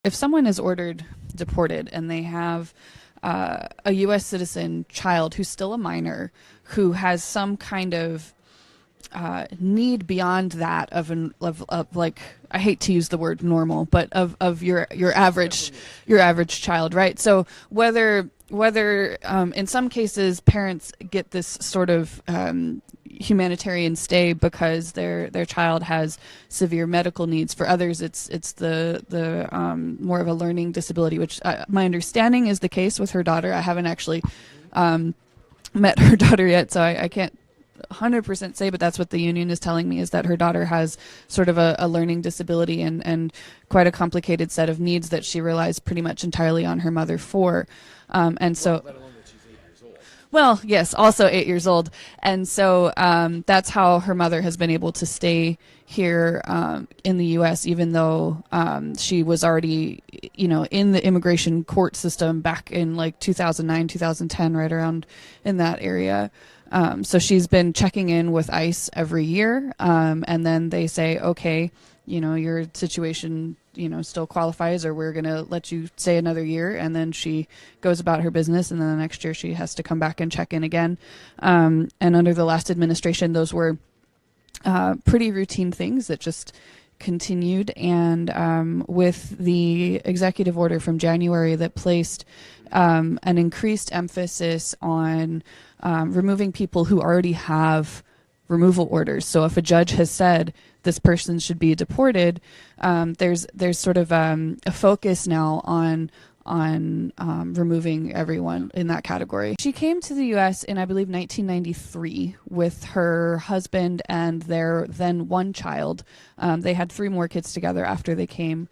if someone is ordered deported and they have a U.S. citizen child who's still a minor, who has some kind of need beyond that of like, I hate to use the word normal, but of your average child, right? So whether in some cases parents get this sort of humanitarian stay because their child has severe medical needs. For others, it's the more of a learning disability, which my understanding is the case with her daughter. I haven't actually met her daughter yet, so I can't 100% say, but that's what the union is telling me, is that her daughter has sort of a learning disability and quite a complicated set of needs that she relies pretty much entirely on her mother for. And so, let alone that she's 8 years old. well, yes, also 8 years old. And so that's how her mother has been able to stay here in the U.S., even though she was already, in the immigration court system back in like 2009, 2010, right around in that area. So she's been checking in with ICE every year, and then they say, okay, your situation, still qualifies, or we're going to let you stay another year. And then she goes about her business, and then the next year she has to come back and check in again. And under the last administration, those were pretty routine things that just continued. And with the executive order from January that placed an increased emphasis on removing people who already have removal orders. So if a judge has said this person should be deported, there's sort of a focus now on removing everyone in that category. She came to the U.S. in, I believe, 1993 with her husband and their then one child. They had 3 more kids together after they came.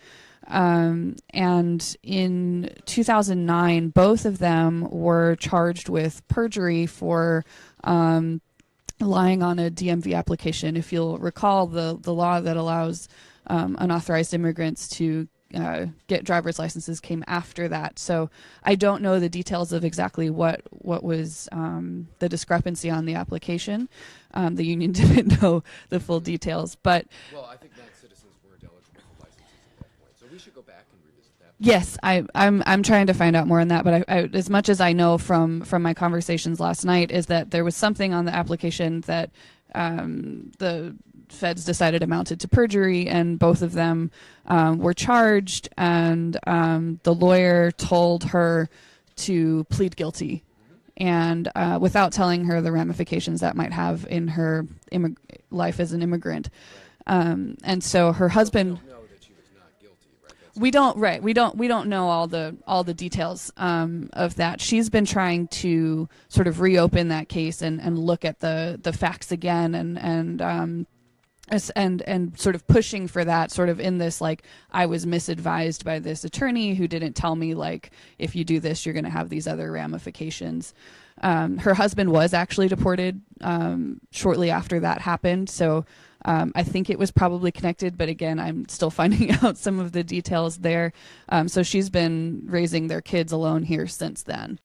And in 2009, both of them were charged with perjury for lying on a DMV application. If you'll recall, the law that allows unauthorized immigrants to get driver's licenses came after that. So I don't know the details of exactly what was the discrepancy on the application. The union didn't know the full details, but Well, I think non-citizens weren't eligible for licenses at that point, so we should go back and revisit that. yes, I'm trying to find out more on that. But I as much as I know from my conversations last night is that there was something on the application that the feds decided amounted to perjury, and both of them were charged, and the lawyer told her to plead guilty, and without telling her the ramifications that might have in her life as an immigrant. And so her husband. We don't know that she was not guilty, right? We don't know all the details of that. She's been trying to sort of reopen that case and look at the facts again, and sort of pushing for that, sort of in this, like, I was misadvised by this attorney who didn't tell me, like, if you do this, you're going to have these other ramifications. Her husband was actually deported shortly after that happened, so I think it was probably connected, but again, I'm still finding out some of the details there. So she's been raising their kids alone here since then.